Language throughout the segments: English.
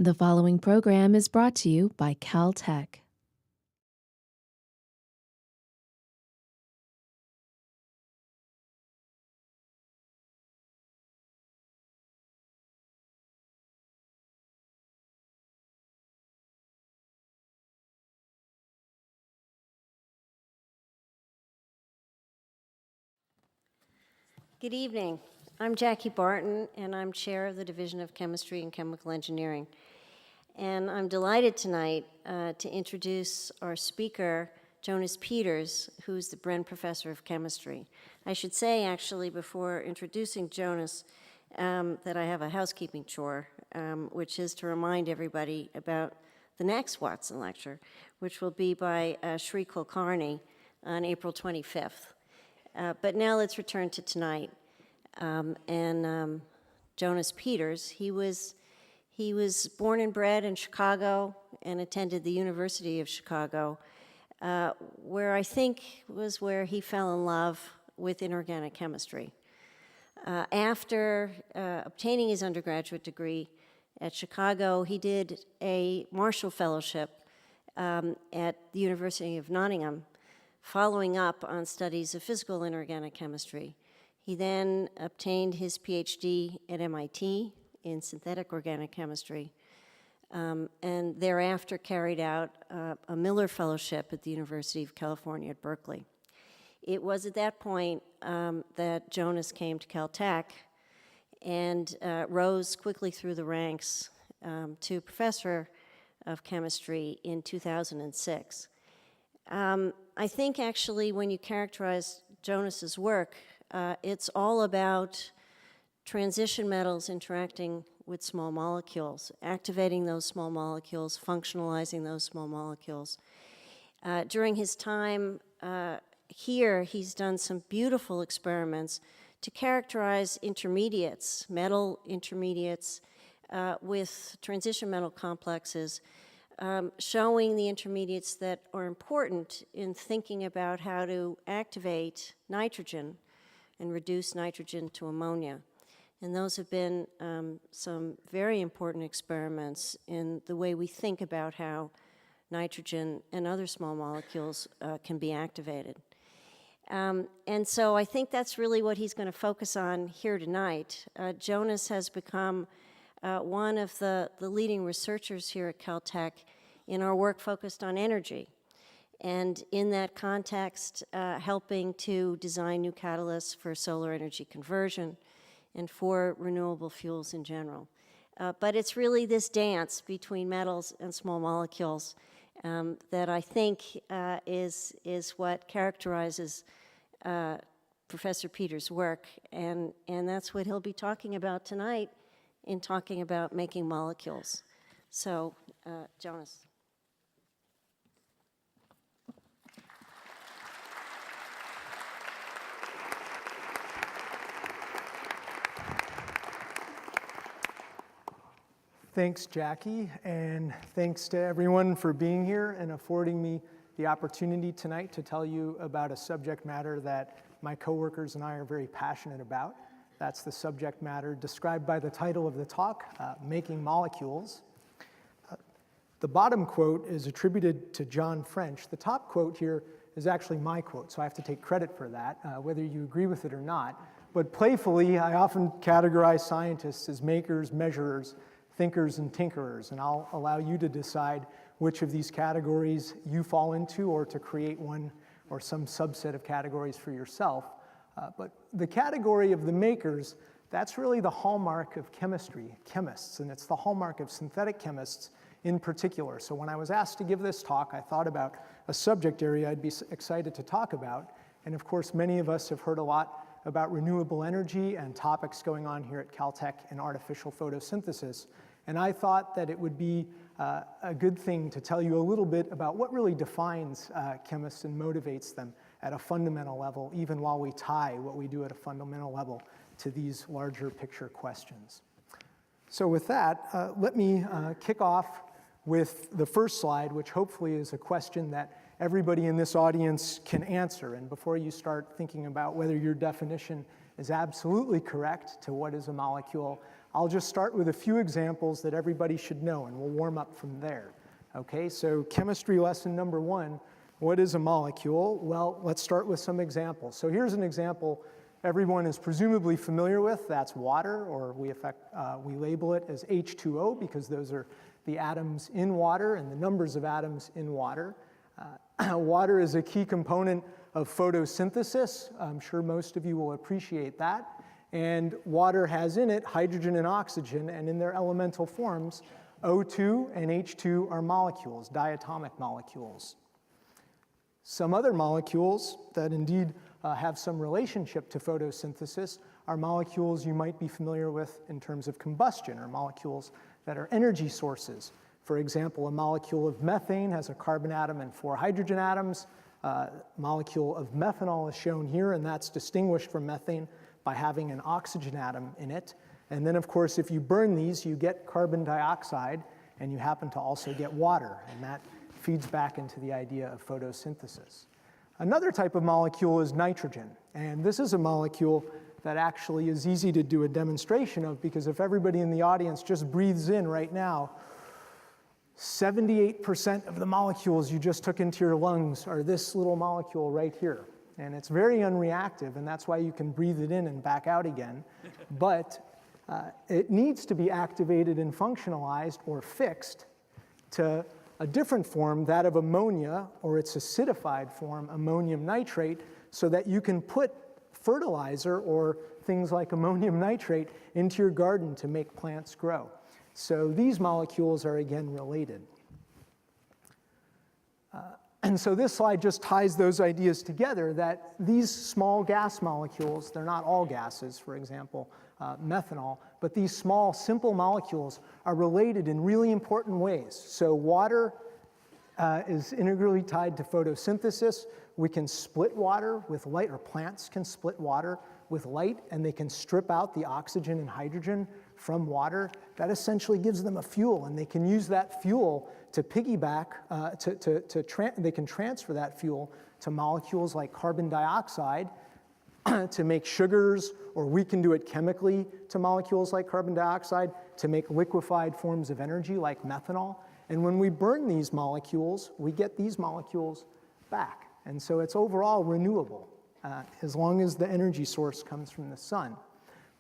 The following program is brought to you by Caltech. Good evening. I'm Jackie Barton, and I'm chair of the Division of Chemistry and Chemical Engineering. And I'm delighted tonight to introduce our speaker, Jonas Peters, who's the Bren Professor of Chemistry. I should say, actually, before introducing Jonas, that I have a housekeeping chore, which is to remind everybody about the next Watson Lecture, which will be by Shri Kulkarni on April 25th. But now let's return to tonight. Jonas Peters, he was born and bred in Chicago and attended the University of Chicago, where I think was where he fell in love with inorganic chemistry. After obtaining his undergraduate degree at Chicago, he did a Marshall Fellowship at the University of Nottingham, following up on studies of physical inorganic chemistry. He then obtained his PhD at MIT in synthetic organic chemistry, and thereafter carried out a Miller Fellowship at the University of California at Berkeley. It was at that point that Jonas came to Caltech and rose quickly through the ranks to professor of chemistry in 2006. I think actually when you characterize Jonas's work, it's all about transition metals interacting with small molecules, activating those small molecules, functionalizing those small molecules. During his time here, he's done some beautiful experiments to characterize intermediates, metal intermediates with transition metal complexes, showing the intermediates that are important in thinking about how to activate nitrogen and reduce nitrogen to ammonia. And those have been some very important experiments in the way we think about how nitrogen and other small molecules can be activated. And so I think that's really what he's going to focus on here tonight. Jonas has become one of the leading researchers here at Caltech in our work focused on energy. And in that context, helping to design new catalysts for solar energy conversion and for renewable fuels in general. But it's really this dance between metals and small molecules that I think is what characterizes Professor Peters' work. And that's what he'll be talking about tonight in talking about making molecules. So, Jonas. Thanks, Jackie, and thanks to everyone for being here and affording me the opportunity tonight to tell you about a subject matter that my coworkers and I are very passionate about. That's the subject matter described by the title of the talk, Making Molecules. The bottom quote is attributed to John French. The top quote here is actually my quote, so I have to take credit for that, whether you agree with it or not. But playfully, I often categorize scientists as makers, measurers, thinkers, and tinkerers, and I'll allow you to decide which of these categories you fall into or to create one or some subset of categories for yourself. But the category of the makers, that's really the hallmark of chemistry, chemists, and it's the hallmark of synthetic chemists in particular. So when I was asked to give this talk, I thought about a subject area I'd be excited to talk about, and of course many of us have heard a lot about renewable energy and topics going on here at Caltech in artificial photosynthesis. And I thought that it would be a good thing to tell you a little bit about what really defines chemists and motivates them at a fundamental level, even while we tie what we do at a fundamental level to these larger picture questions. So with that, let me kick off with the first slide, which hopefully is a question that everybody in this audience can answer. And before you start thinking about whether your definition is absolutely correct to what is a molecule, I'll just start with a few examples that everybody should know, and we'll warm up from there. Okay, so chemistry lesson number 1, what is a molecule? Well, let's start with some examples. So here's an example everyone is presumably familiar with. That's water, or we label it as H2O because those are the atoms in water and the numbers of atoms in water. Water is a key component of photosynthesis. I'm sure most of you will appreciate that. And water has in it hydrogen and oxygen, and in their elemental forms, O2 and H2 are molecules, diatomic molecules. Some other molecules that indeed have some relationship to photosynthesis are molecules you might be familiar with in terms of combustion, or molecules that are energy sources. For example, a molecule of methane has a carbon atom and 4 hydrogen atoms. Molecule of methanol is shown here, and that's distinguished from methane by having an oxygen atom in it. And then, of course, if you burn these, you get carbon dioxide, and you happen to also get water, and that feeds back into the idea of photosynthesis. Another type of molecule is nitrogen, and this is a molecule that actually is easy to do a demonstration of, because if everybody in the audience just breathes in right now, 78% of the molecules you just took into your lungs are this little molecule right here. And it's very unreactive, and that's why you can breathe it in and back out again. But it needs to be activated and functionalized or fixed to a different form, that of ammonia, or its acidified form, ammonium nitrate, so that you can put fertilizer or things like ammonium nitrate into your garden to make plants grow. So these molecules are again related. And so this slide just ties those ideas together, that these small gas molecules, they're not all gases, for example, methanol, but these small, simple molecules are related in really important ways. So water is integrally tied to photosynthesis. We can split water with light, or plants can split water with light, and they can strip out the oxygen and hydrogen from water. That essentially gives them a fuel, and they can use that fuel to piggyback, they can transfer that fuel to molecules like carbon dioxide to make sugars, or we can do it chemically to molecules like carbon dioxide to make liquefied forms of energy like methanol. And when we burn these molecules, we get these molecules back. And so it's overall renewable, as long as the energy source comes from the sun.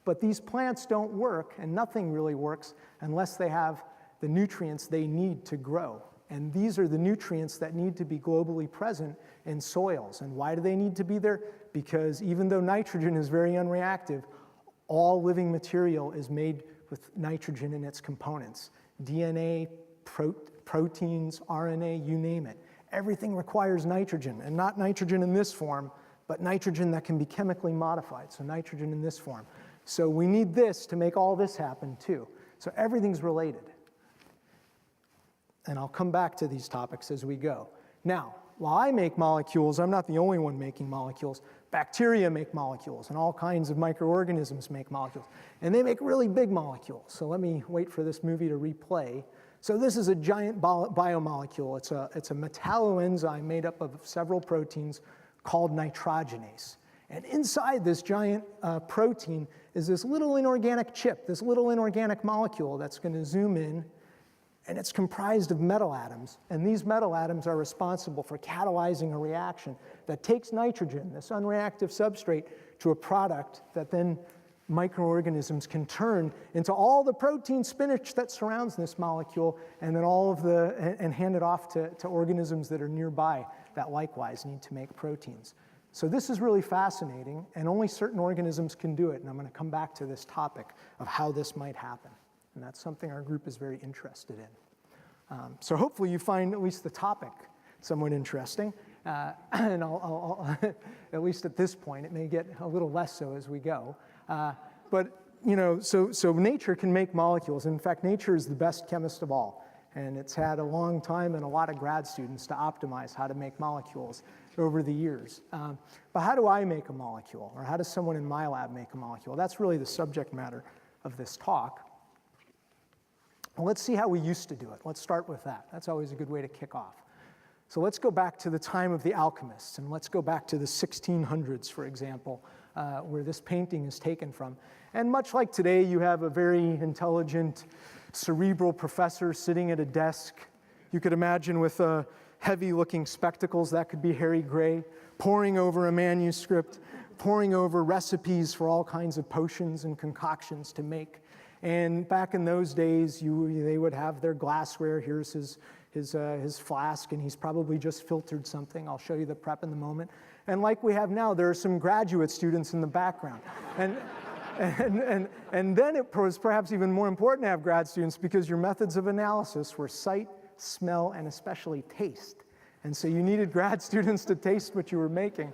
But these plants don't work, and nothing really works unless they have the nutrients they need to grow. And these are the nutrients that need to be globally present in soils. And why do they need to be there? Because even though nitrogen is very unreactive, all living material is made with nitrogen in its components. DNA, proteins, RNA, you name it. Everything requires nitrogen, and not nitrogen in this form, but nitrogen that can be chemically modified, so nitrogen in this form. So we need this to make all this happen too. So everything's related. And I'll come back to these topics as we go. Now, while I make molecules, I'm not the only one making molecules. Bacteria make molecules, and all kinds of microorganisms make molecules. And they make really big molecules. So let me wait for this movie to replay. So this is a giant biomolecule. It's a metalloenzyme made up of several proteins called nitrogenase. And inside this giant protein is this little inorganic chip, this little inorganic molecule that's going to zoom in, and it's comprised of metal atoms. And these metal atoms are responsible for catalyzing a reaction that takes nitrogen, this unreactive substrate, to a product that then microorganisms can turn into all the protein spinach that surrounds this molecule, and then and hand it off to organisms that are nearby that likewise need to make proteins. So this is really fascinating, and only certain organisms can do it, and I'm going to come back to this topic of how this might happen. And that's something our group is very interested in. So hopefully you find at least the topic somewhat interesting, and I'll at least at this point. It may get a little less so as we go. But you know, so nature can make molecules. In fact, nature is the best chemist of all, and it's had a long time and a lot of grad students to optimize how to make molecules over the years. But how do I make a molecule, or how does someone in my lab make a molecule? That's really the subject matter of this talk. Well, let's see how we used to do it. Let's start with that. That's always a good way to kick off. So let's go back to the time of the alchemists, and let's go back to the 1600s, for example. where this painting is taken from. And much like today, you have a very intelligent, cerebral professor sitting at a desk. You could imagine with heavy-looking spectacles, that could be Harry Gray, poring over a manuscript, poring over recipes for all kinds of potions and concoctions to make. And back in those days, they would have their glassware. Here's his flask, and he's probably just filtered something. I'll show you the prep in a moment. And like we have now, there are some graduate students in the background. And then it was perhaps even more important to have grad students because your methods of analysis were sight, smell, and especially taste. And so you needed grad students to taste what you were making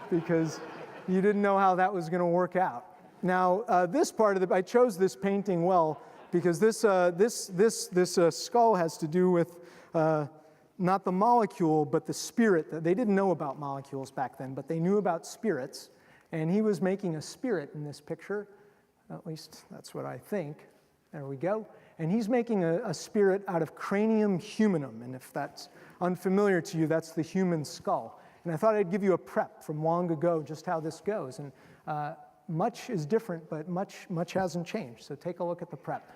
because you didn't know how that was going to work out. Now, this part of I chose this painting well because this skull has to do with not the molecule, but the spirit. They didn't know about molecules back then, but they knew about spirits. And he was making a spirit in this picture. At least that's what I think. There we go. And he's making a spirit out of cranium humanum. And if that's unfamiliar to you, that's the human skull. And I thought I'd give you a prep from long ago, just how this goes. And much is different, but much hasn't changed. So take a look at the prep.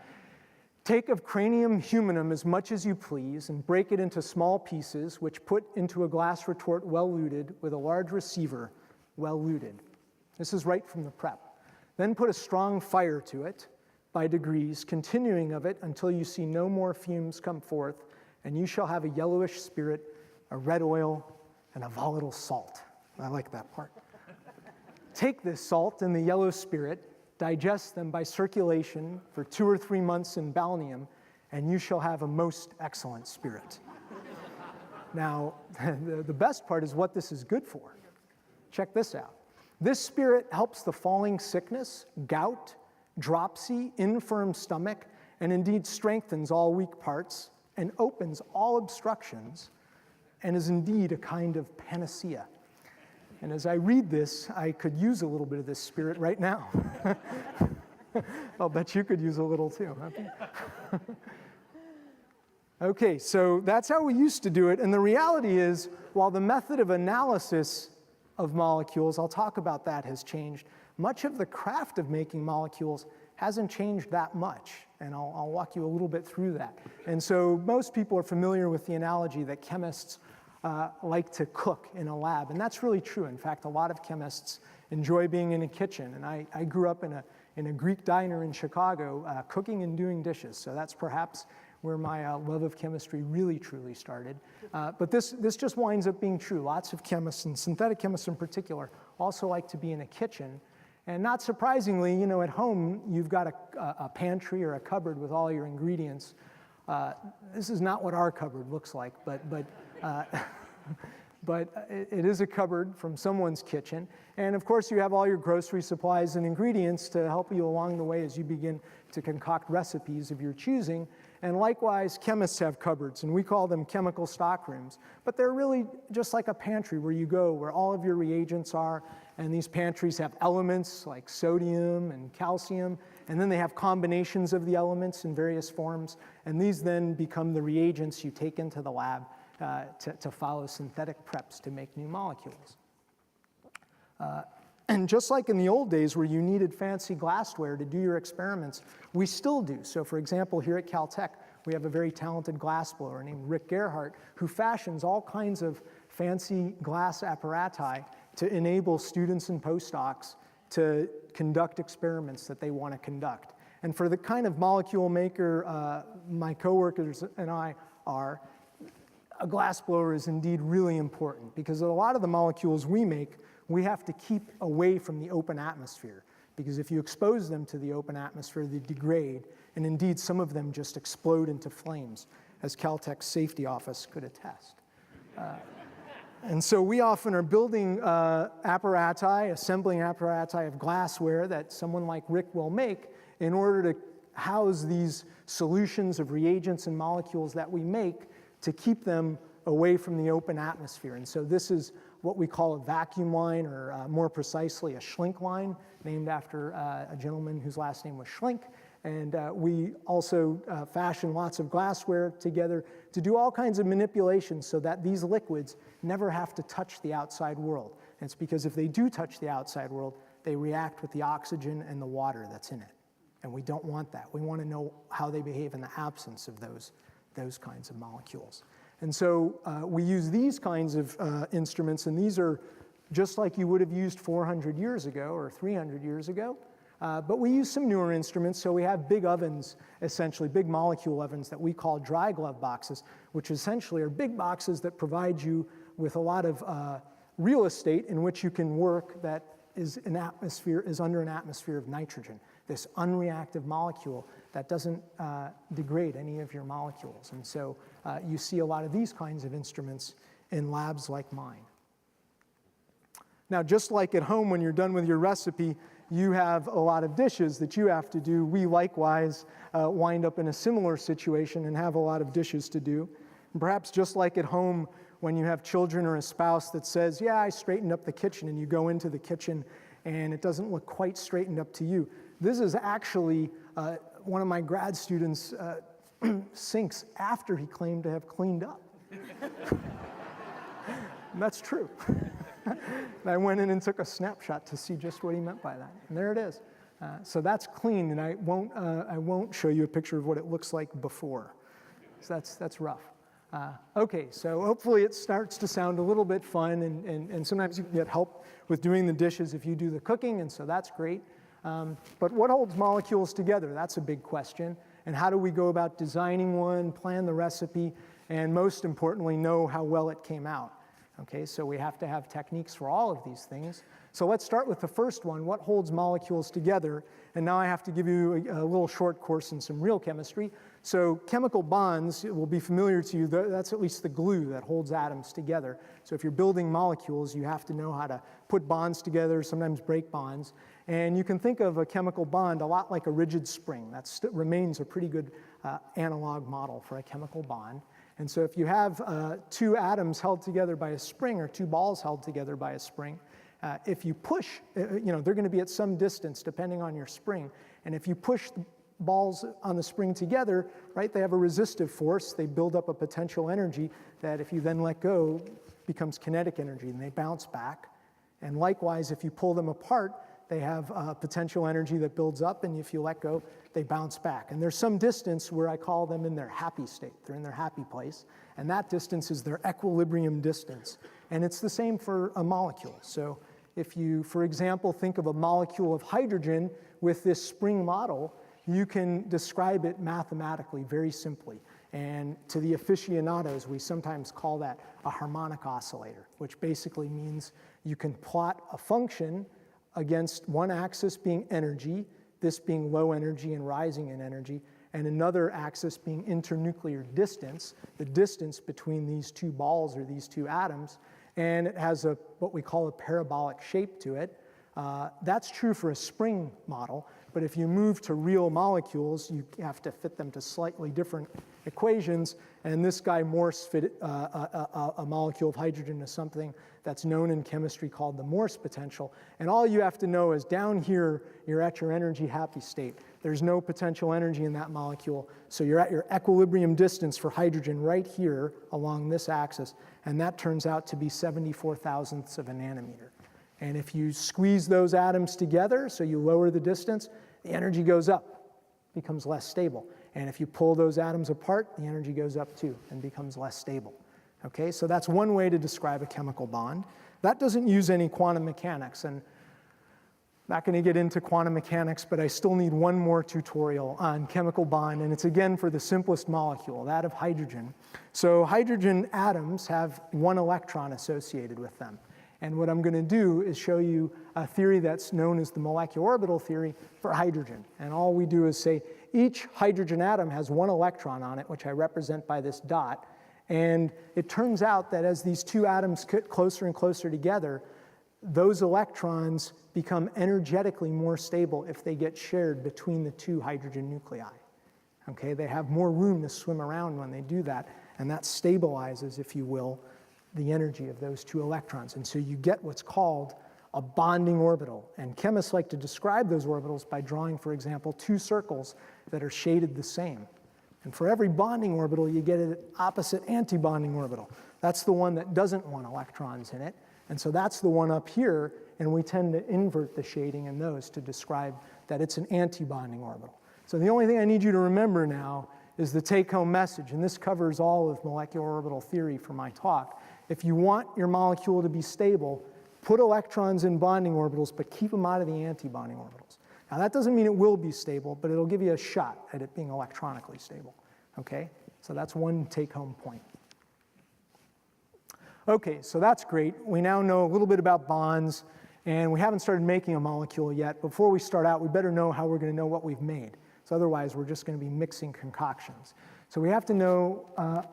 Take of cranium humanum as much as you please and break it into small pieces, which put into a glass retort well luted with a large receiver well luted. This is right from the prep. Then put a strong fire to it by degrees, continuing of it until you see no more fumes come forth, and you shall have a yellowish spirit, a red oil, and a volatile salt. I like that part. Take this salt and the yellow spirit, digest them by circulation for 2 or 3 months in balneum, and you shall have a most excellent spirit. Now, the best part is what this is good for. Check this out. This spirit helps the falling sickness, gout, dropsy, infirm stomach, and indeed strengthens all weak parts and opens all obstructions, and is indeed a kind of panacea. And as I read this, I could use a little bit of this spirit right now. I'll bet you could use a little too. Okay, so that's how we used to do it. And the reality is, while the method of analysis of molecules, I'll talk about that, has changed, much of the craft of making molecules hasn't changed that much. And I'll walk you a little bit through that. And so most people are familiar with the analogy that chemists like to cook in a lab. And that's really true. In fact, a lot of chemists enjoy being in a kitchen. And I grew up in a Greek diner in Chicago, cooking and doing dishes. So that's perhaps where my love of chemistry really, truly started. But this just winds up being true. Lots of chemists, and synthetic chemists in particular, also like to be in a kitchen. And not surprisingly, you know, at home, you've got a pantry or a cupboard with all your ingredients. This is not what our cupboard looks like, but it is a cupboard from someone's kitchen. And of course, you have all your grocery supplies and ingredients to help you along the way as you begin to concoct recipes of your choosing. And likewise, chemists have cupboards, and we call them chemical stockrooms. But they're really just like a pantry where you go, where all of your reagents are. And these pantries have elements like sodium and calcium, and then they have combinations of the elements in various forms. And these then become the reagents you take into the lab to follow synthetic preps to make new molecules. And just like in the old days where you needed fancy glassware to do your experiments, we still do. So for example, here at Caltech, we have a very talented glassblower named Rick Gerhardt who fashions all kinds of fancy glass apparati to enable students and postdocs to conduct experiments that they want to conduct. And for the kind of molecule maker my coworkers and I are, a glassblower is indeed really important because a lot of the molecules we make, we have to keep away from the open atmosphere, because if you expose them to the open atmosphere, they degrade, and indeed some of them just explode into flames, as Caltech's safety office could attest. And so we often are building apparati, assembling apparati of glassware that someone like Rick will make in order to house these solutions of reagents and molecules that we make to keep them away from the open atmosphere. And so this is what we call a vacuum line, or more precisely, a Schlink line, named after a gentleman whose last name was Schlink. And we also fashion lots of glassware together to do all kinds of manipulations so that these liquids never have to touch the outside world. And it's because if they do touch the outside world, they react with the oxygen and the water that's in it. And we don't want that. We want to know how they behave in the absence of those kinds of molecules. And so we use these kinds of instruments, and these are just like you would have used 400 years ago or 300 years ago. But we use some newer instruments, so we have big ovens, essentially big molecule ovens that we call dry glove boxes, which essentially are big boxes that provide you with a lot of real estate in which you can work that is under an atmosphere of nitrogen, this unreactive molecule that doesn't degrade any of your molecules. And so you see a lot of these kinds of instruments in labs like mine. Now, just like at home when you're done with your recipe, you have a lot of dishes that you have to do. We likewise wind up in a similar situation and have a lot of dishes to do. And perhaps just like at home when you have children or a spouse that says, yeah, I straightened up the kitchen, and you go into the kitchen and it doesn't look quite straightened up to you. This is actually one of my grad students' sinks after he claimed to have cleaned up. That's true. I went in and took a snapshot to see just what he meant by that. And there it is. So that's clean, and I won't show you a picture of what it looks like before. So that's rough. Okay, so hopefully it starts to sound a little bit fun, and sometimes you can get help with doing the dishes if you do the cooking, and so that's great. But what holds molecules together? That's a big question. And how do we go about designing one, plan the recipe, and most importantly, know how well it came out? Okay, so we have to have techniques for all of these things. So let's start with the first one, what holds molecules together? And now I have to give you a little short course in some real chemistry. So chemical bonds, it will be familiar to you, that's at least the glue that holds atoms together. So if you're building molecules, you have to know how to put bonds together, sometimes break bonds. And you can think of a chemical bond a lot like a rigid spring. That remains a pretty good analog model for a chemical bond. And so if you have two atoms held together by a spring or two balls held together by a spring, if you push, they're going to be at some distance depending on your spring. And if you push the balls on the spring together, right, they have a resistive force. They build up a potential energy that if you then let go becomes kinetic energy, and they bounce back. And likewise, if you pull them apart, they have potential energy that builds up, and if you let go, they bounce back. And there's some distance where I call them in their happy state. They're in their happy place. And that distance is their equilibrium distance. And it's the same for a molecule. So if you, for example, think of a molecule of hydrogen with this spring model, you can describe it mathematically very simply. And to the aficionados, we sometimes call that a harmonic oscillator, which basically means you can plot a function against one axis being energy, this being low energy and rising in energy, and another axis being internuclear distance, the distance between these two balls or these two atoms, and it has what we call a parabolic shape to it. That's true for a spring model, but if you move to real molecules, you have to fit them to slightly different equations, and this guy Morse fit a molecule of hydrogen to something that's known in chemistry called the Morse potential. And all you have to know is down here, you're at your energy happy state. There's no potential energy in that molecule, so you're at your equilibrium distance for hydrogen right here along this axis, and that turns out to be 74 thousandths of a nanometer. And if you squeeze those atoms together, so you lower the distance, the energy goes up, becomes less stable. And if you pull those atoms apart, the energy goes up too and becomes less stable. Okay, so that's one way to describe a chemical bond. That doesn't use any quantum mechanics, and I'm not going to get into quantum mechanics, but I still need one more tutorial on chemical bond, and it's again for the simplest molecule, that of hydrogen. So hydrogen atoms have one electron associated with them. And what I'm going to do is show you a theory that's known as the molecular orbital theory for hydrogen. And all we do is say each hydrogen atom has one electron on it, which I represent by this dot. And it turns out that as these two atoms get closer and closer together, those electrons become energetically more stable if they get shared between the two hydrogen nuclei. Okay, they have more room to swim around when they do that, and that stabilizes, if you will, the energy of those two electrons. And so you get what's called a bonding orbital. And chemists like to describe those orbitals by drawing, for example, two circles that are shaded the same. And for every bonding orbital, you get an opposite antibonding orbital. That's the one that doesn't want electrons in it. And so that's the one up here, and we tend to invert the shading in those to describe that it's an antibonding orbital. So the only thing I need you to remember now is the take-home message, and this covers all of molecular orbital theory for my talk. If you want your molecule to be stable, put electrons in bonding orbitals, but keep them out of the antibonding orbitals. Now that doesn't mean it will be stable, but it'll give you a shot at it being electronically stable, okay? So that's one take-home point. Okay, so that's great. We now know a little bit about bonds, and we haven't started making a molecule yet. Before we start out, we better know how we're going to know what we've made. So otherwise, we're just going to be mixing concoctions. So we have to know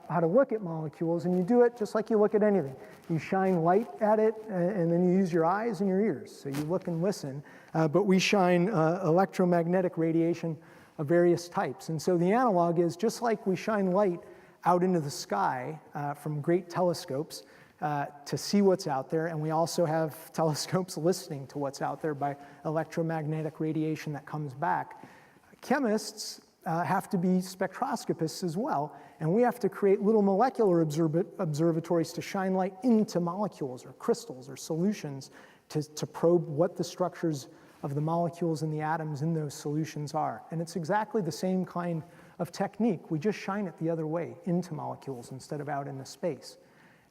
how to look at molecules, and you do it just like you look at anything. You shine light at it, and then you use your eyes and your ears. So you look and listen, but we shine electromagnetic radiation of various types. And so the analog is just like we shine light out into the sky from great telescopes to see what's out there, and we also have telescopes listening to what's out there by electromagnetic radiation that comes back. Chemists have to be spectroscopists as well, and we have to create little molecular observatories to shine light into molecules or crystals or solutions to probe what the structures of the molecules and the atoms in those solutions are. And it's exactly the same kind of technique. We just shine it the other way, into molecules instead of out into space.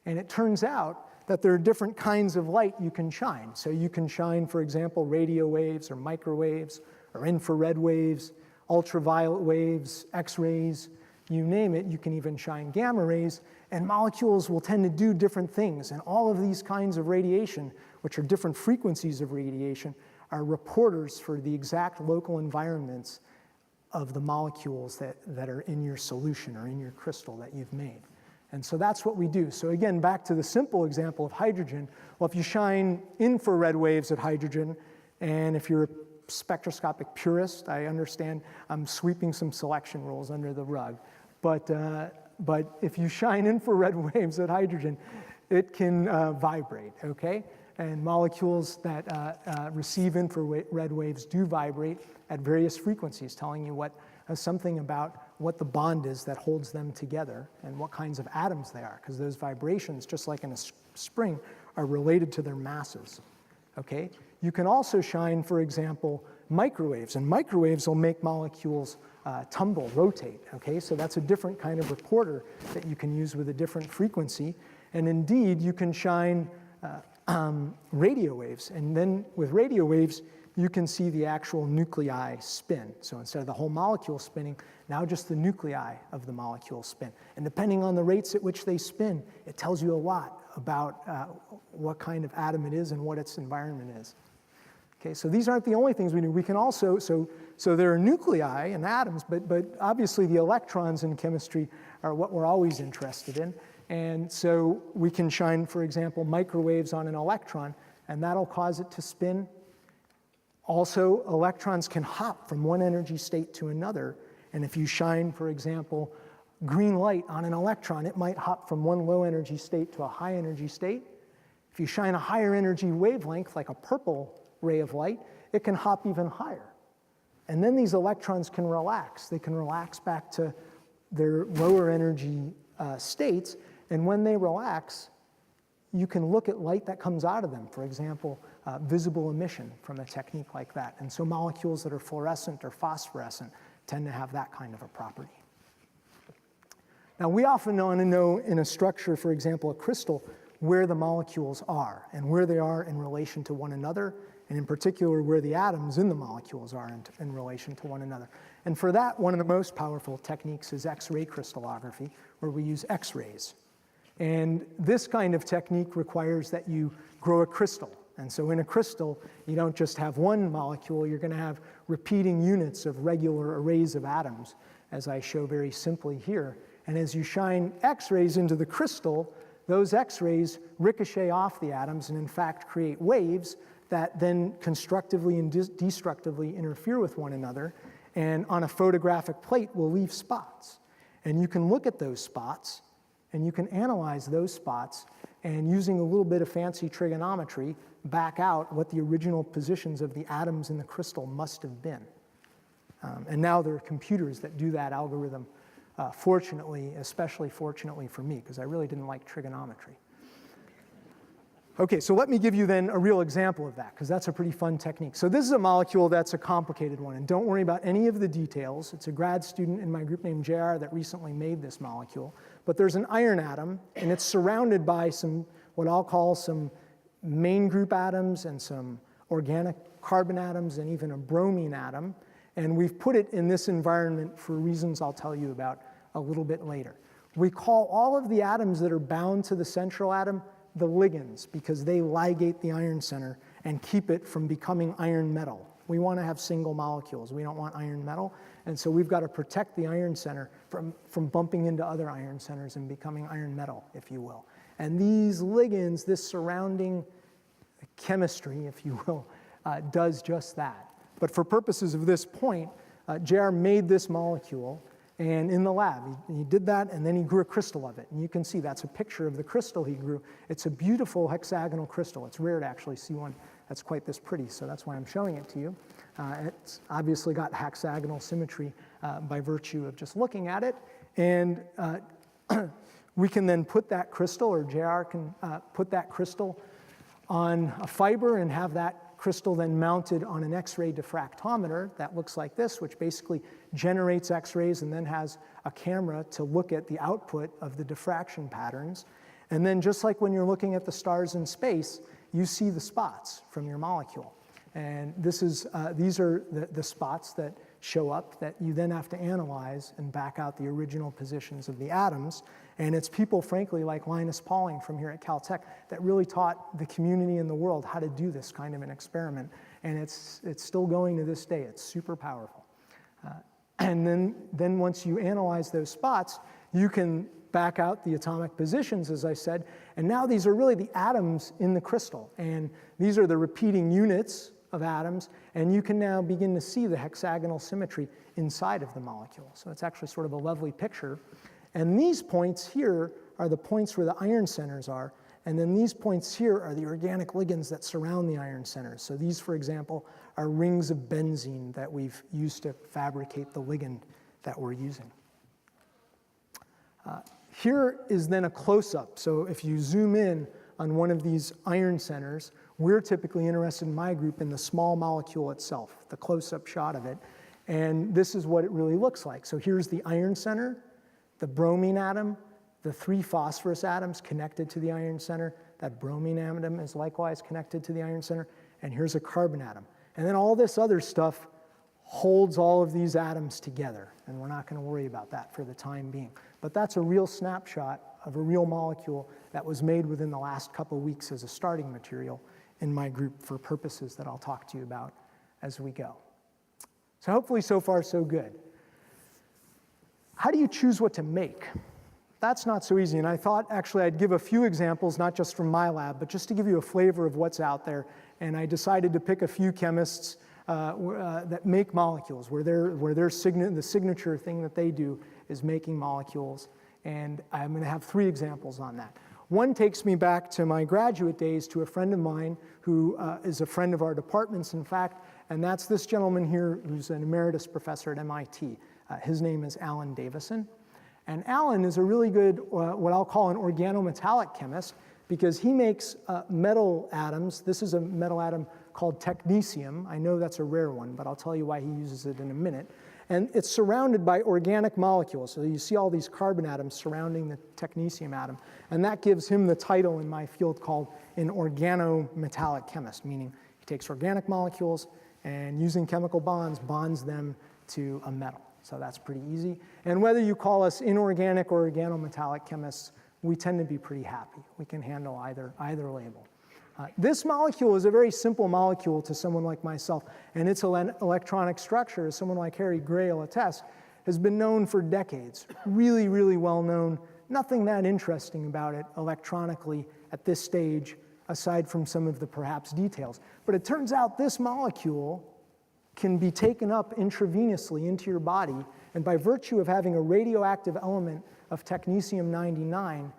And it turns out that there are different kinds of light you can shine. So you can shine, for example, radio waves or microwaves or infrared waves, ultraviolet waves, X-rays, you name it. You can even shine gamma rays, and molecules will tend to do different things. And all of these kinds of radiation, which are different frequencies of radiation, are reporters for the exact local environments of the molecules that are in your solution or in your crystal that you've made. And so that's what we do. So again, back to the simple example of hydrogen. Well, if you shine infrared waves at hydrogen, and if you're a spectroscopic purist, I understand I'm sweeping some selection rules under the rug. But if you shine infrared waves at hydrogen, it can vibrate, okay? And molecules that receive infrared waves do vibrate at various frequencies, telling you something about what the bond is that holds them together and what kinds of atoms they are, because those vibrations, just like in a spring, are related to their masses, okay? You can also shine, for example, microwaves, and microwaves will make molecules tumble, rotate, okay? So that's a different kind of reporter that you can use with a different frequency. And indeed, you can shine radio waves, and then with radio waves, you can see the actual nuclei spin. So instead of the whole molecule spinning, now just the nuclei of the molecule spin. And depending on the rates at which they spin, it tells you a lot about what kind of atom it is and what its environment is. Okay, so these aren't the only things we do. We can also, so there are nuclei and atoms, but obviously the electrons in chemistry are what we're always interested in. And so we can shine, for example, microwaves on an electron, and that'll cause it to spin. Also, electrons can hop from one energy state to another. And if you shine, for example, green light on an electron, it might hop from one low energy state to a high energy state. If you shine a higher energy wavelength, like a purple ray of light, it can hop even higher. And then these electrons can relax. They can relax back to their lower energy states. And when they relax, you can look at light that comes out of them, for example, visible emission from a technique like that. And so molecules that are fluorescent or phosphorescent tend to have that kind of a property. Now, we often want to know in a structure, for example, a crystal, where the molecules are and where they are in relation to one another, and in particular, where the atoms in the molecules are in relation to one another. And for that, one of the most powerful techniques is X-ray crystallography, where we use X-rays. And this kind of technique requires that you grow a crystal. And so in a crystal, you don't just have one molecule, you're going to have repeating units of regular arrays of atoms, as I show very simply here. And as you shine X-rays into the crystal, those X-rays ricochet off the atoms and in fact create waves that then constructively and destructively interfere with one another, and on a photographic plate will leave spots. And you can look at those spots, and you can analyze those spots, and using a little bit of fancy trigonometry, back out what the original positions of the atoms in the crystal must have been. And now there are computers that do that algorithm, fortunately, especially fortunately for me, because I really didn't like trigonometry. Okay, so let me give you then a real example of that, because that's a pretty fun technique. So this is a molecule that's a complicated one, and don't worry about any of the details. It's a grad student in my group named JR that recently made this molecule. But there's an iron atom, and it's surrounded by some, what I'll call some main group atoms and some organic carbon atoms and even a bromine atom. And we've put it in this environment for reasons I'll tell you about a little bit later. We call all of the atoms that are bound to the central atom the ligands, because they ligate the iron center and keep it from becoming iron metal. We want to have single molecules. We don't want iron metal. And so we've got to protect the iron center from bumping into other iron centers and becoming iron metal, if you will. And these ligands, this surrounding chemistry, if you will, does just that. But for purposes of this point, JR made this molecule, and in the lab, he did that, and then he grew a crystal of it. And you can see that's a picture of the crystal he grew. It's a beautiful hexagonal crystal. It's rare to actually see one that's quite this pretty, so that's why I'm showing it to you. It's obviously got hexagonal symmetry by virtue of just looking at it. And we can then put that crystal, or JR can put that crystal on a fiber and have that crystal then mounted on an X-ray diffractometer that looks like this, which basically generates X-rays and then has a camera to look at the output of the diffraction patterns. And then just like when you're looking at the stars in space, you see the spots from your molecule. And these are the spots that show up that you then have to analyze and back out the original positions of the atoms. And it's people, frankly, like Linus Pauling from here at Caltech that really taught the community in the world how to do this kind of an experiment. And it's still going to this day. It's super powerful. And then once you analyze those spots, you can back out the atomic positions, as I said. And now these are really the atoms in the crystal. And these are the repeating units of atoms, and you can now begin to see the hexagonal symmetry inside of the molecule. So it's actually sort of a lovely picture. And these points here are the points where the iron centers are, and then these points here are the organic ligands that surround the iron centers. So these, for example, are rings of benzene that we've used to fabricate the ligand that we're using. Here is then a close-up. So if you zoom in on one of these iron centers, we're typically interested in my group in the small molecule itself, the close-up shot of it. And this is what it really looks like. So here's the iron center, the bromine atom, the 3 phosphorus atoms connected to the iron center. That bromine atom is likewise connected to the iron center. And here's a carbon atom. And then all this other stuff holds all of these atoms together. And we're not going to worry about that for the time being. But that's a real snapshot of a real molecule that was made within the last couple of weeks as a starting material in my group for purposes that I'll talk to you about as we go. So hopefully so far so good. How do you choose what to make? That's not so easy, and I thought actually I'd give a few examples, not just from my lab, but just to give you a flavor of what's out there. And I decided to pick a few chemists that make molecules, where the signature thing that they do is making molecules. And I'm going to have 3 examples on that. One takes me back to my graduate days to a friend of mine who is a friend of our department's, in fact, and that's this gentleman here who's an emeritus professor at MIT. His name is Alan Davison. And Alan is a really good, what I'll call an organometallic chemist, because he makes metal atoms. This is a metal atom called technetium. I know that's a rare one, but I'll tell you why he uses it in a minute. And it's surrounded by organic molecules. So you see all these carbon atoms surrounding the technetium atom. And that gives him the title in my field called an organometallic chemist, meaning he takes organic molecules and using chemical bonds, bonds them to a metal. So that's pretty easy. And whether you call us inorganic or organometallic chemists, we tend to be pretty happy. We can handle either label. This molecule is a very simple molecule to someone like myself, and its electronic structure, as someone like Harry Gray will attest, has been known for decades. Really, really well known. Nothing that interesting about it electronically at this stage, aside from some of the perhaps details. But it turns out this molecule can be taken up intravenously into your body, and by virtue of having a radioactive element of technetium-99,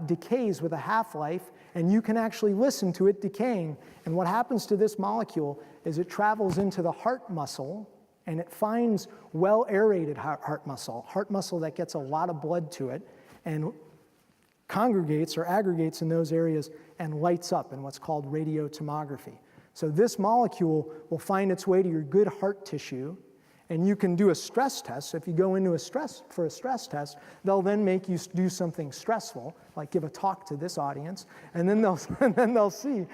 decays with a half-life, and you can actually listen to it decaying. And what happens to this molecule is it travels into the heart muscle, and it finds well-aerated heart muscle that gets a lot of blood to it, and congregates or aggregates in those areas and lights up in what's called radiotomography. So this molecule will find its way to your good heart tissue, and you can do a stress test. So if you go into a stress test, they'll then make you do something stressful, like give a talk to this audience, and then they'll see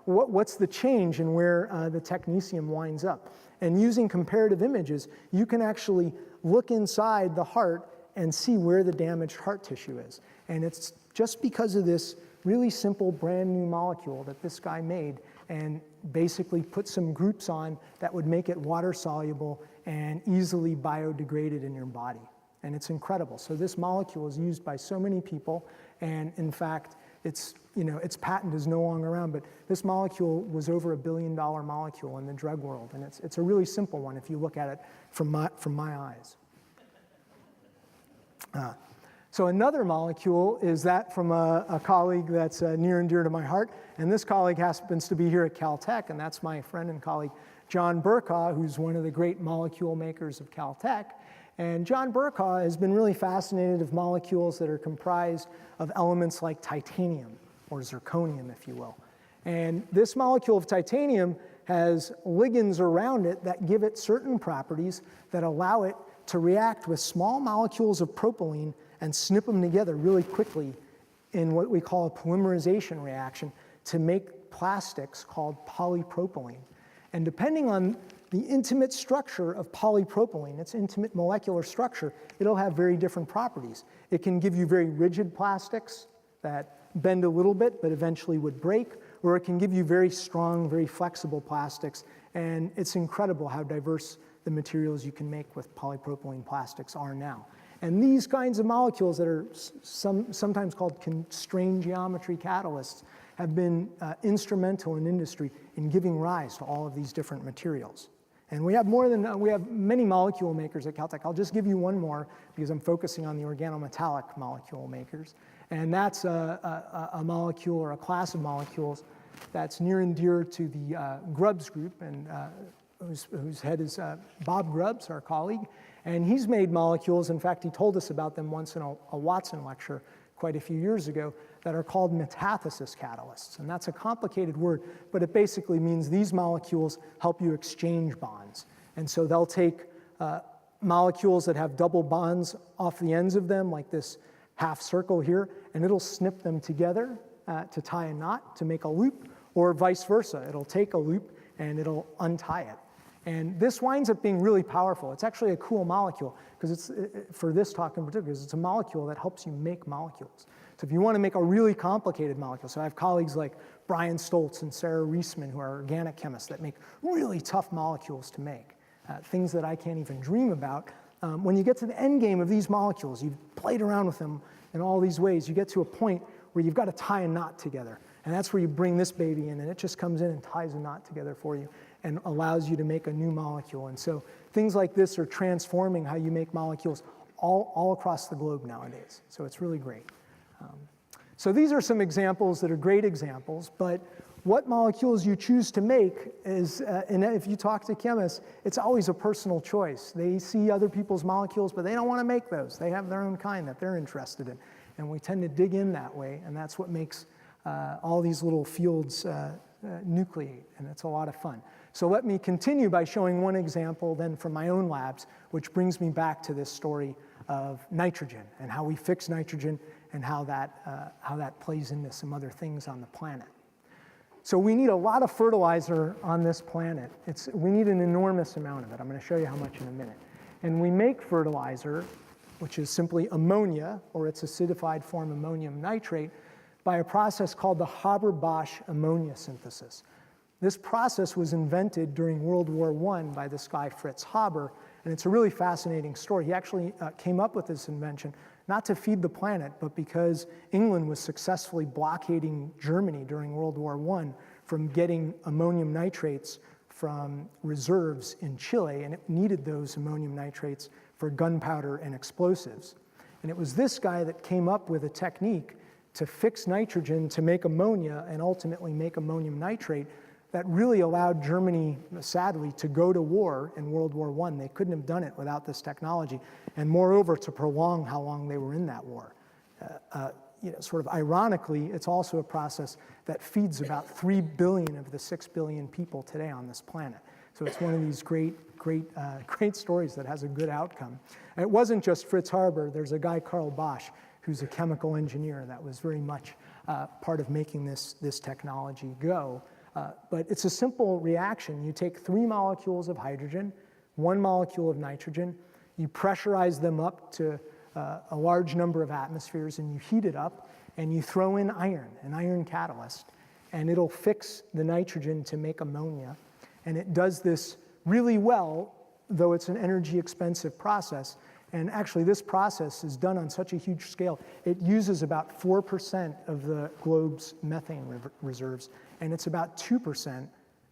what's the change in where the technetium winds up. And using comparative images, you can actually look inside the heart and see where the damaged heart tissue is. And it's just because of this really simple brand new molecule that this guy made and basically put some groups on that would make it water soluble and easily biodegraded in your body. And it's incredible. So this molecule is used by so many people, and in fact, its patent is no longer around, but this molecule was over $1 billion molecule in the drug world, and it's a really simple one if you look at it from my eyes. So another molecule is that from a colleague that's near and dear to my heart, and this colleague happens to be here at Caltech, and that's my friend and colleague John Burkaw, who's one of the great molecule makers of Caltech. And John Burkaw has been really fascinated with molecules that are comprised of elements like titanium, or zirconium, if you will. And this molecule of titanium has ligands around it that give it certain properties that allow it to react with small molecules of propylene and snip them together really quickly in what we call a polymerization reaction to make plastics called polypropylene. And depending on the intimate structure of polypropylene, its intimate molecular structure, it'll have very different properties. It can give you very rigid plastics that bend a little bit but eventually would break, or it can give you very strong, very flexible plastics. And it's incredible how diverse the materials you can make with polypropylene plastics are now. And these kinds of molecules that are sometimes called constrained geometry catalysts have been instrumental in industry in giving rise to all of these different materials. And we have many molecule makers at Caltech. I'll just give you one more because I'm focusing on the organometallic molecule makers. And that's a molecule or a class of molecules that's near and dear to the Grubbs group, and whose head is Bob Grubbs, our colleague. And he's made molecules, in fact, he told us about them once in a Watson lecture quite a few years ago, that are called metathesis catalysts. And that's a complicated word, but it basically means these molecules help you exchange bonds. And so they'll take molecules that have double bonds off the ends of them, like this half circle here, and it'll snip them together to tie a knot, to make a loop, or vice versa. It'll take a loop and it'll untie it. And this winds up being really powerful. It's actually a cool molecule, because it's, for this talk in particular, because it's a molecule that helps you make molecules. So if you want to make a really complicated molecule, so I have colleagues like Brian Stoltz and Sarah Reisman, who are organic chemists that make really tough molecules to make, things that I can't even dream about. When you get to the end game of these molecules, you've played around with them in all these ways, you get to a point where you've got to tie a knot together. And that's where you bring this baby in, and it just comes in and ties a knot together for you and allows you to make a new molecule. And so things like this are transforming how you make molecules all across the globe nowadays. So it's really great. So these are some examples that are great examples, but what molecules you choose to make is, and if you talk to chemists, it's always a personal choice. They see other people's molecules, but they don't want to make those. They have their own kind that they're interested in. And we tend to dig in that way, and that's what makes all these little fields nucleate, and it's a lot of fun. So let me continue by showing one example then from my own labs, which brings me back to this story of nitrogen and how we fix nitrogen and how that plays into some other things on the planet. So we need a lot of fertilizer on this planet. We need an enormous amount of it. I'm going to show you how much in a minute. And we make fertilizer, which is simply ammonia, or its acidified form ammonium nitrate, by a process called the Haber-Bosch ammonia synthesis. This process was invented during World War I by this guy Fritz Haber, and it's a really fascinating story. He actually came up with this invention not to feed the planet, but because England was successfully blockading Germany during World War I from getting ammonium nitrates from reserves in Chile, and it needed those ammonium nitrates for gunpowder and explosives. And it was this guy that came up with a technique to fix nitrogen to make ammonia and ultimately make ammonium nitrate that really allowed Germany, sadly, to go to war in World War I. They couldn't have done it without this technology, and moreover, to prolong how long they were in that war. sort of ironically, it's also a process that feeds about 3 billion of the 6 billion people today on this planet. So it's one of these great stories that has a good outcome. And it wasn't just Fritz Haber. There's a guy, Carl Bosch, who's a chemical engineer that was very much part of making this technology go. But it's a simple reaction. You take 3 molecules of hydrogen, 1 molecule of nitrogen, you pressurize them up to a large number of atmospheres, and you heat it up, and you throw in iron, an iron catalyst, and it'll fix the nitrogen to make ammonia. And it does this really well, though it's an energy expensive process. And actually, this process is done on such a huge scale. It uses about 4% of the globe's methane reserves, and it's about 2%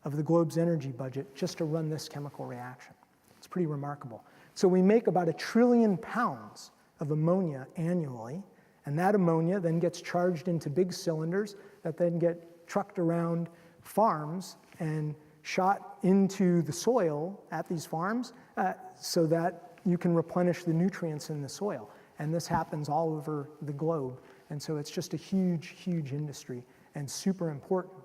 of the globe's energy budget just to run this chemical reaction. It's pretty remarkable. So we make about 1 trillion pounds of ammonia annually, and that ammonia then gets charged into big cylinders that then get trucked around farms and shot into the soil at these farms so that you can replenish the nutrients in the soil. And this happens all over the globe. And so it's just a huge, huge industry and super important.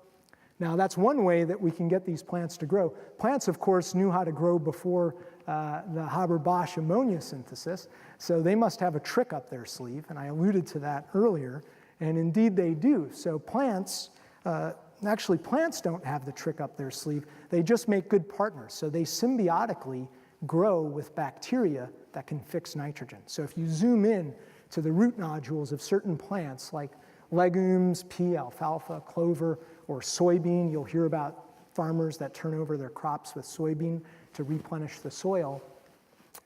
Now, that's one way that we can get these plants to grow. Plants, of course, knew how to grow before the Haber-Bosch ammonia synthesis, so they must have a trick up their sleeve, and I alluded to that earlier, and indeed they do. So plants don't have the trick up their sleeve. They just make good partners. So they symbiotically grow with bacteria that can fix nitrogen. So if you zoom in to the root nodules of certain plants like legumes, pea, alfalfa, clover, or soybean, you'll hear about farmers that turn over their crops with soybean to replenish the soil.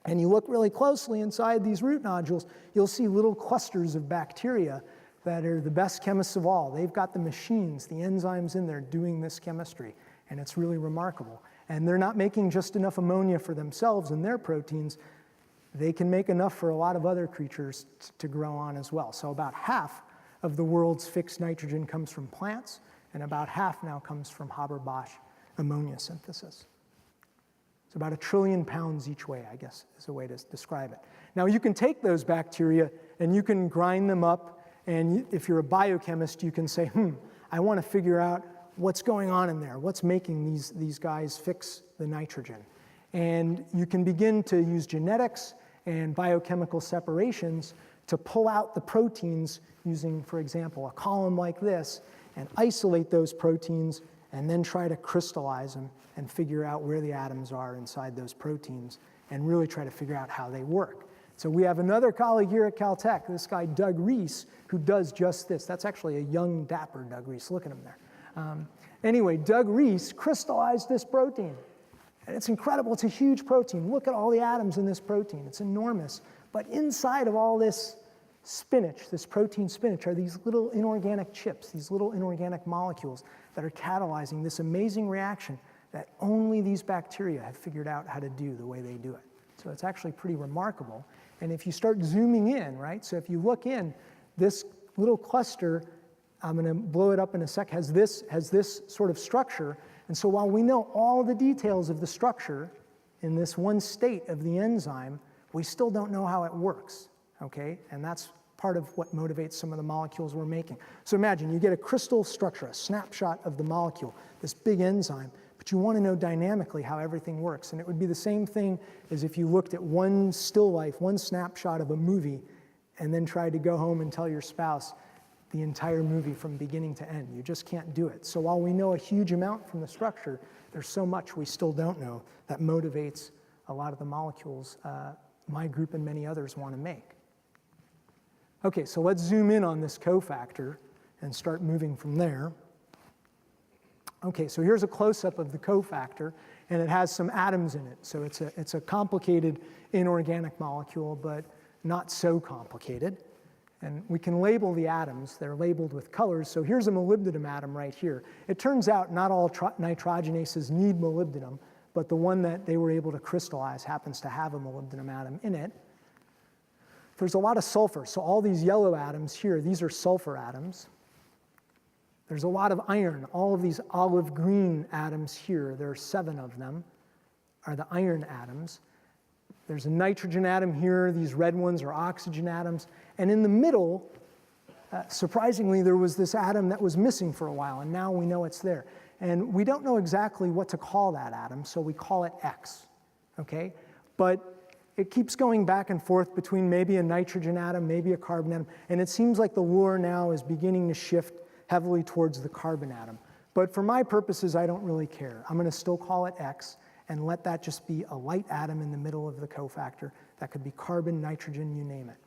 And you look really closely inside these root nodules, you'll see little clusters of bacteria that are the best chemists of all. They've got the machines, the enzymes in there doing this chemistry, and it's really remarkable. And they're not making just enough ammonia for themselves and their proteins. They can make enough for a lot of other creatures to grow on as well. So about half of the world's fixed nitrogen comes from plants, and about half now comes from Haber-Bosch ammonia synthesis. It's about 1 trillion pounds each way, I guess, is a way to describe it. Now, you can take those bacteria and you can grind them up, and if you're a biochemist, you can say, I want to figure out what's going on in there, what's making these guys fix the nitrogen. And you can begin to use genetics and biochemical separations to pull out the proteins using, for example, a column like this, and isolate those proteins and then try to crystallize them and figure out where the atoms are inside those proteins and really try to figure out how they work. So we have another colleague here at Caltech, this guy Doug Rees, who does just this. That's actually a young, dapper Doug Rees. Look at him there. Anyway, Doug Rees crystallized this protein. And it's incredible. It's a huge protein. Look at all the atoms in this protein. It's enormous. But inside of all this spinach, this protein spinach, are these little inorganic chips, these little inorganic molecules that are catalyzing this amazing reaction that only these bacteria have figured out how to do the way they do it. So it's actually pretty remarkable. And if you start zooming in, right, so if you look in, this little cluster, I'm going to blow it up in a sec, has this sort of structure. And so while we know all the details of the structure in this one state of the enzyme, we still don't know how it works, okay? And that's part of what motivates some of the molecules we're making. So imagine you get a crystal structure, a snapshot of the molecule, this big enzyme, but you want to know dynamically how everything works. And it would be the same thing as if you looked at one still life, one snapshot of a movie, and then tried to go home and tell your spouse the entire movie from beginning to end. You just can't do it. So while we know a huge amount from the structure, there's so much we still don't know that motivates a lot of the molecules my group and many others want to make. Okay, so let's zoom in on this cofactor and start moving from there. Okay, so here's a close-up of the cofactor, and it has some atoms in it. So it's a complicated inorganic molecule, but not so complicated. And we can label the atoms. They're labeled with colors. So here's a molybdenum atom right here. It turns out not all nitrogenases need molybdenum, but the one that they were able to crystallize happens to have a molybdenum atom in it. There's a lot of sulfur. So all these yellow atoms here, these are sulfur atoms. There's a lot of iron. All of these olive green atoms here, there are 7 of them, are the iron atoms. There's a nitrogen atom here. These red ones are oxygen atoms. And in the middle, surprisingly, there was this atom that was missing for a while, and now we know it's there. And we don't know exactly what to call that atom, so we call it X, okay? But it keeps going back and forth between maybe a nitrogen atom, maybe a carbon atom, and it seems like the lure now is beginning to shift heavily towards the carbon atom. But for my purposes, I don't really care. I'm going to still call it X and let that just be a light atom in the middle of the cofactor. That could be carbon, nitrogen, you name it.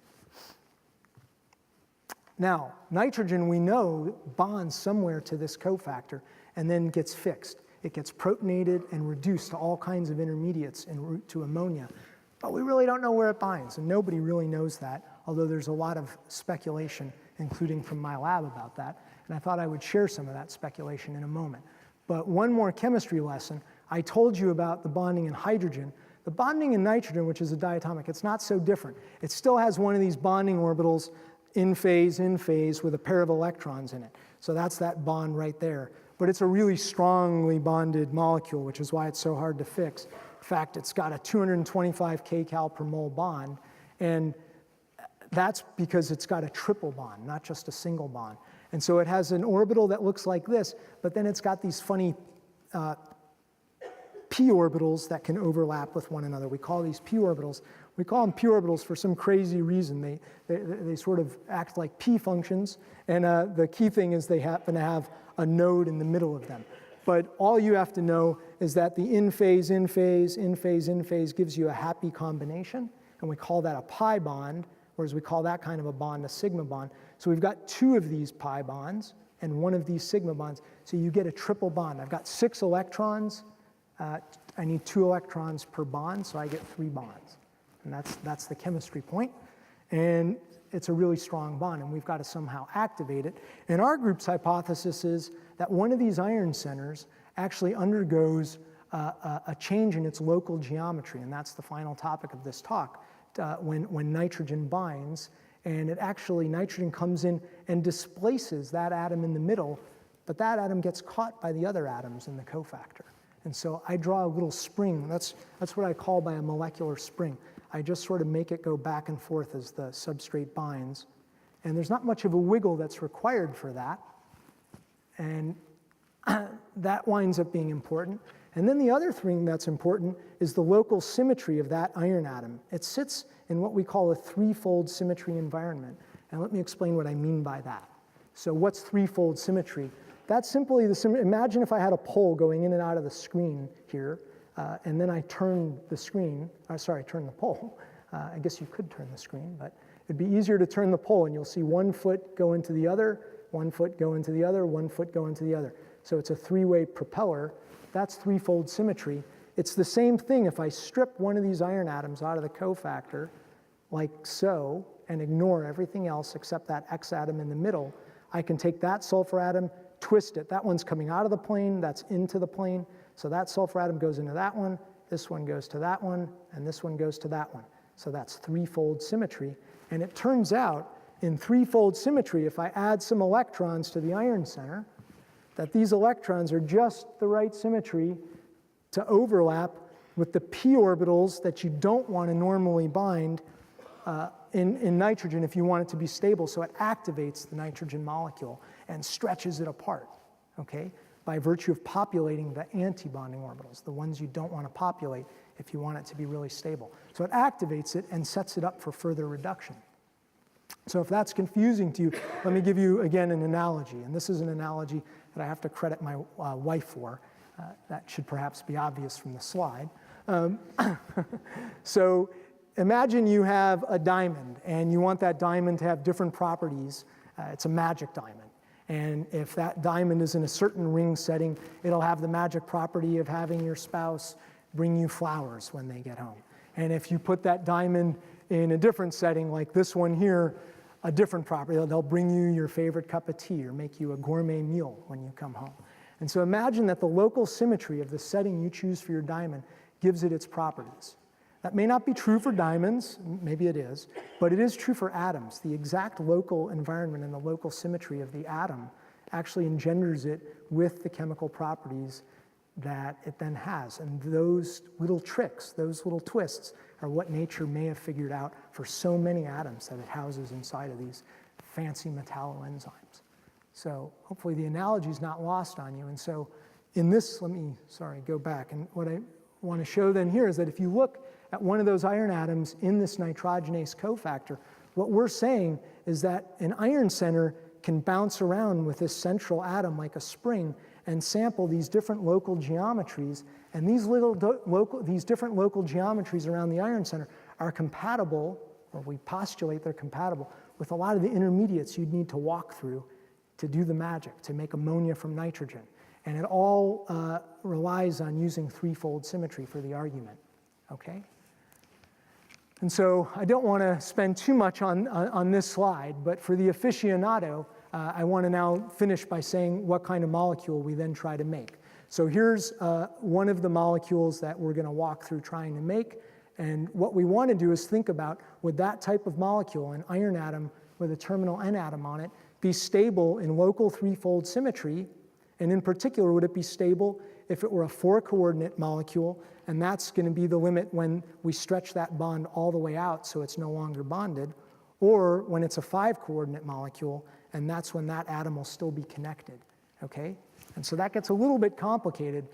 Now, nitrogen, we know, bonds somewhere to this cofactor and then gets fixed. It gets protonated and reduced to all kinds of intermediates en route to ammonia. But we really don't know where it binds, and nobody really knows that, although there's a lot of speculation, including from my lab, about that. And I thought I would share some of that speculation in a moment. But one more chemistry lesson. I told you about the bonding in hydrogen. The bonding in nitrogen, which is a diatomic, it's not so different. It still has one of these bonding orbitals in phase, with a pair of electrons in it. So that's that bond right there. But it's a really strongly bonded molecule, which is why it's so hard to fix. In fact, it's got a 225 kcal per mole bond, and that's because it's got a triple bond, not just a single bond. And so it has an orbital that looks like this, but then it's got these funny p orbitals that can overlap with one another. We call these p orbitals. We call them p orbitals for some crazy reason. They sort of act like p functions, and the key thing is they happen to have a node in the middle of them. But all you have to know is that the in phase gives you a happy combination, and we call that a pi bond, whereas we call that kind of a bond a sigma bond. So we've got 2 of these pi bonds and 1 of these sigma bonds, so you get a triple bond. I've got 6 electrons. I need 2 electrons per bond, so I get 3 bonds. And that's the chemistry point. And it's a really strong bond, and we've got to somehow activate it. And our group's hypothesis is that one of these iron centers actually undergoes a change in its local geometry, and that's the final topic of this talk, when nitrogen binds. And nitrogen comes in and displaces that atom in the middle, but that atom gets caught by the other atoms in the cofactor. And so I draw a little spring. That's what I call by a molecular spring. I just sort of make it go back and forth as the substrate binds. And there's not much of a wiggle that's required for that. And that winds up being important. And then the other thing that's important is the local symmetry of that iron atom. It sits in what we call a threefold symmetry environment. And let me explain what I mean by that. So what's threefold symmetry? That's simply imagine if I had a pole going in and out of the screen here, and then I turn the turn the pole. I guess you could turn the screen, but it'd be easier to turn the pole, and you'll see 1 foot go into the other, 1 foot go into the other, 1 foot go into the other. So it's a 3-way propeller. That's threefold symmetry. It's the same thing if I strip one of these iron atoms out of the cofactor, like so, and ignore everything else except that X atom in the middle. I can take that sulfur atom, twist it. That one's coming out of the plane, that's into the plane. So that sulfur atom goes into that one, this one goes to that one, and this one goes to that one. So that's threefold symmetry. And it turns out, in threefold symmetry, if I add some electrons to the iron center, that these electrons are just the right symmetry to overlap with the p orbitals that you don't want to normally bind in nitrogen if you want it to be stable. So it activates the nitrogen molecule and stretches it apart, okay, by virtue of populating the antibonding orbitals, the ones you don't want to populate if you want it to be really stable. So it activates it and sets it up for further reduction. So if that's confusing to you, let me give you, again, an analogy. And this is an analogy that I have to credit my wife for. That should perhaps be obvious from the slide. So imagine you have a diamond, and you want that diamond to have different properties. It's a magic diamond. And if that diamond is in a certain ring setting, it'll have the magic property of having your spouse bring you flowers when they get home. And if you put that diamond in a different setting, like this one here, a different property, they'll bring you your favorite cup of tea or make you a gourmet meal when you come home. And so imagine that the local symmetry of the setting you choose for your diamond gives it its properties. That may not be true for diamonds, maybe it is, but it is true for atoms. The exact local environment and the local symmetry of the atom actually engenders it with the chemical properties that it then has. And those little tricks, those little twists, are what nature may have figured out for so many atoms that it houses inside of these fancy metalloenzymes. So hopefully the analogy is not lost on you. And so in this, go back. And what I want to show then here is that if you look at one of those iron atoms in this nitrogenase cofactor, what we're saying is that an iron center can bounce around with this central atom like a spring and sample these different local geometries. And these different local geometries around the iron center are compatible, or we postulate they're compatible, with a lot of the intermediates you'd need to walk through to do the magic, to make ammonia from nitrogen. And it all relies on using threefold symmetry for the argument, okay? And so I don't want to spend too much on this slide, but for the aficionado, I want to now finish by saying what kind of molecule we then try to make. So here's one of the molecules that we're going to walk through trying to make. And what we want to do is think about, would that type of molecule, an iron atom with a terminal N atom on it, be stable in local threefold symmetry? And in particular, would it be stable if it were a 4-coordinate molecule? And that's going to be the limit when we stretch that bond all the way out so it's no longer bonded. Or when it's a 5-coordinate molecule, and that's when that atom will still be connected, okay? And so that gets a little bit complicated,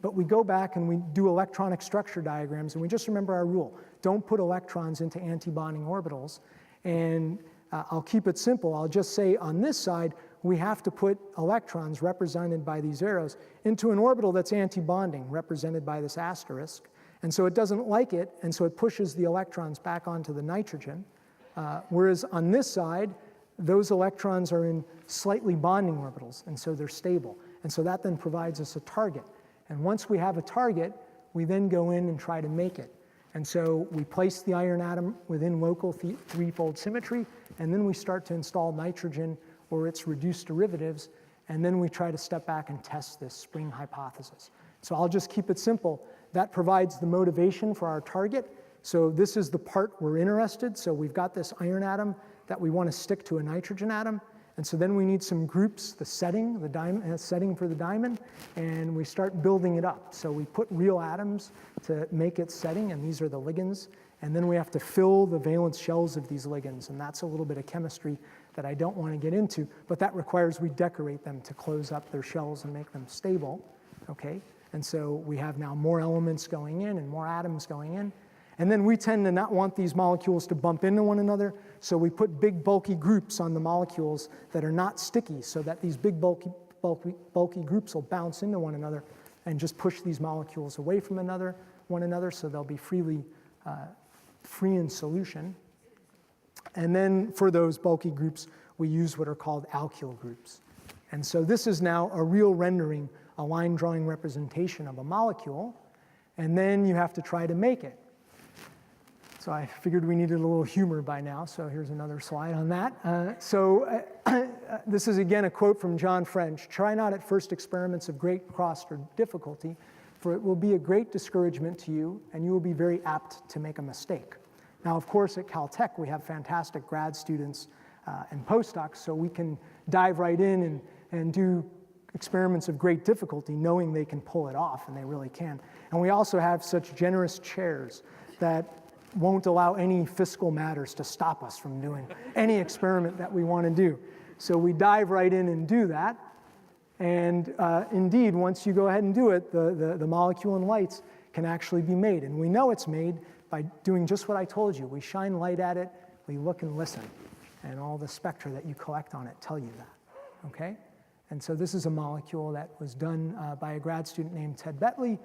but we go back and we do electronic structure diagrams, and we just remember our rule. Don't put electrons into antibonding orbitals. And I'll keep it simple. I'll just say on this side, we have to put electrons, represented by these arrows, into an orbital that's antibonding, represented by this asterisk. And so it doesn't like it, and so it pushes the electrons back onto the nitrogen. Whereas on this side, those electrons are in slightly bonding orbitals, and so they're stable. And so that then provides us a target. And once we have a target, we then go in and try to make it. And so we place the iron atom within local threefold symmetry, and then we start to install nitrogen or its reduced derivatives, and then we try to step back and test this spring hypothesis. So I'll just keep it simple. That provides the motivation for our target. So this is the part we're interested. So we've got this iron atom that we want to stick to a nitrogen atom. And so then we need some groups, the setting, the diamond, setting for the diamond, and we start building it up. So we put real atoms to make its setting, and these are the ligands. And then we have to fill the valence shells of these ligands, and that's a little bit of chemistry that I don't want to get into, but that requires we decorate them to close up their shells and make them stable, okay? And so we have now more elements going in and more atoms going in. And then we tend to not want these molecules to bump into one another, so we put big bulky groups on the molecules that are not sticky, so that these big bulky groups will bounce into one another and just push these molecules away from one another, so they'll be free in solution. And then for those bulky groups, we use what are called alkyl groups. And so this is now a real rendering, a line drawing representation of a molecule, and then you have to try to make it. So I figured we needed a little humor by now, so here's another slide on that. This is again a quote from John French: "Try not at first experiments of great cost or difficulty, for it will be a great discouragement to you, and you will be very apt to make a mistake." Now, of course, at Caltech, we have fantastic grad students and postdocs, so we can dive right in and do experiments of great difficulty, knowing they can pull it off, and they really can. And we also have such generous chairs that won't allow any fiscal matters to stop us from doing any experiment that we want to do. So we dive right in and do that. And indeed, once you go ahead and do it, the molecule in lights can actually be made. And we know it's made by doing just what I told you. We shine light at it, we look and listen, and all the spectra that you collect on it tell you that, okay? And so this is a molecule that was done by a grad student named Ted Betley.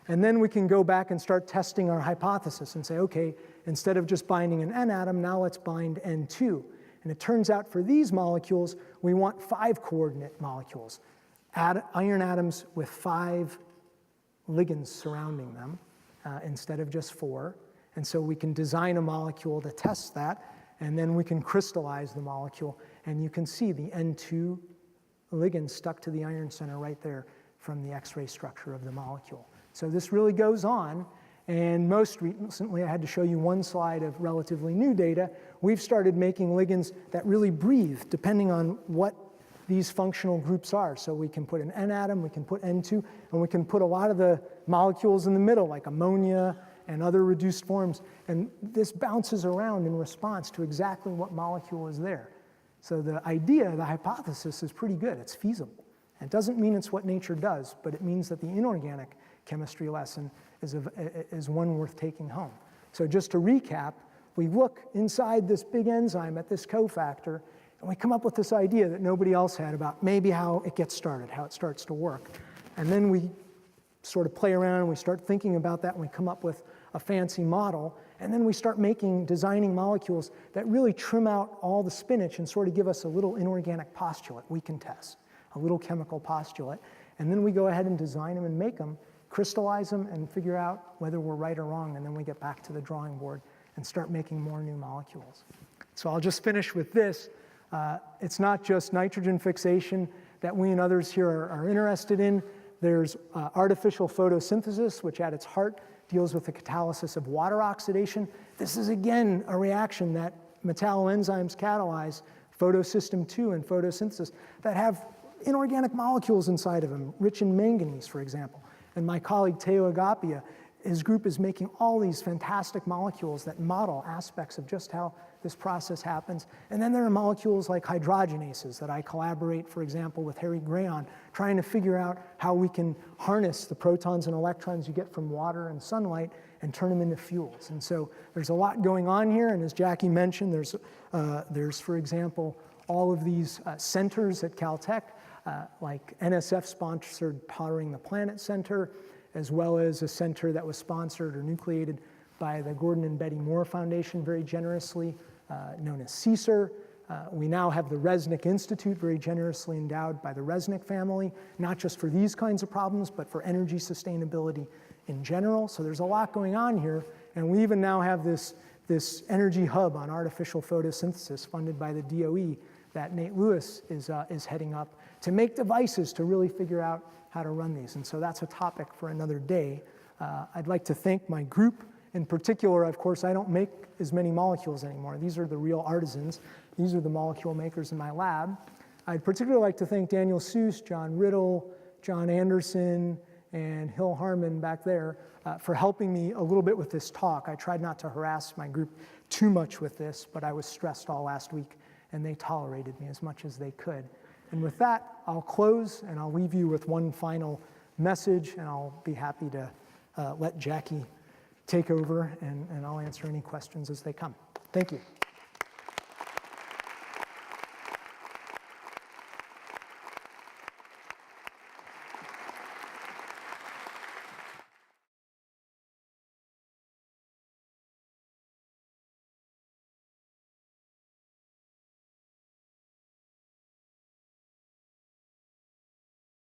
And then we can go back and start testing our hypothesis and say, okay, instead of just binding an N atom, now let's bind N2. And it turns out for these molecules, we want 5-coordinate molecules, iron atoms with 5 ligands surrounding them instead of just 4. And so we can design a molecule to test that, and then we can crystallize the molecule. And you can see the N2 ligand stuck to the iron center right there from the X-ray structure of the molecule. So this really goes on, and most recently I had to show you one slide of relatively new data. We've started making ligands that really breathe depending on what these functional groups are. So we can put an N atom, we can put N2, and we can put a lot of the molecules in the middle, like ammonia and other reduced forms, and this bounces around in response to exactly what molecule is there. So the idea, the hypothesis is pretty good. It's feasible. It doesn't mean it's what nature does, but it means that the inorganic chemistry lesson is one worth taking home. So just to recap, we look inside this big enzyme at this cofactor, and we come up with this idea that nobody else had about maybe how it gets started, how it starts to work. And then we sort of play around and we start thinking about that and we come up with a fancy model. And then we start designing molecules that really trim out all the spinach and sort of give us a little inorganic postulate we can test, a little chemical postulate. And then we go ahead and design them and make them, crystallize them, and figure out whether we're right or wrong. And then we get back to the drawing board and start making more new molecules. So I'll just finish with this. It's not just nitrogen fixation that we and others here are interested in. There's artificial photosynthesis, which at its heart deals with the catalysis of water oxidation. This is, again, a reaction that metalloenzymes catalyze, photosystem 2 and photosynthesis, that have inorganic molecules inside of them, rich in manganese, for example. And my colleague Teo Agapia, his group is making all these fantastic molecules that model aspects of just how this process happens. And then there are molecules like hydrogenases that I collaborate, for example, with Harry Gray on, trying to figure out how we can harness the protons and electrons you get from water and sunlight and turn them into fuels. And so there's a lot going on here. And as Jackie mentioned, there's for example, all of these centers at Caltech, like NSF-sponsored Powering the Planet Center, as well as a center that was sponsored or nucleated by the Gordon and Betty Moore Foundation very generously, known as CSER. We now have the Resnick Institute, very generously endowed by the Resnick family, not just for these kinds of problems, but for energy sustainability in general. So there's a lot going on here, and we even now have this energy hub on artificial photosynthesis funded by the DOE that Nate Lewis is heading up to make devices to really figure out how to run these. And so that's a topic for another day. I'd like to thank my group. In particular, of course, I don't make as many molecules anymore. These are the real artisans. These are the molecule makers in my lab. I'd particularly like to thank Daniel Seuss, John Riddle, John Anderson, and Hill Harmon back there for helping me a little bit with this talk. I tried not to harass my group too much with this, but I was stressed all last week, and they tolerated me as much as they could. And with that, I'll close, and I'll leave you with one final message, and I'll be happy to let Jackie take over, and I'll answer any questions as they come. Thank you.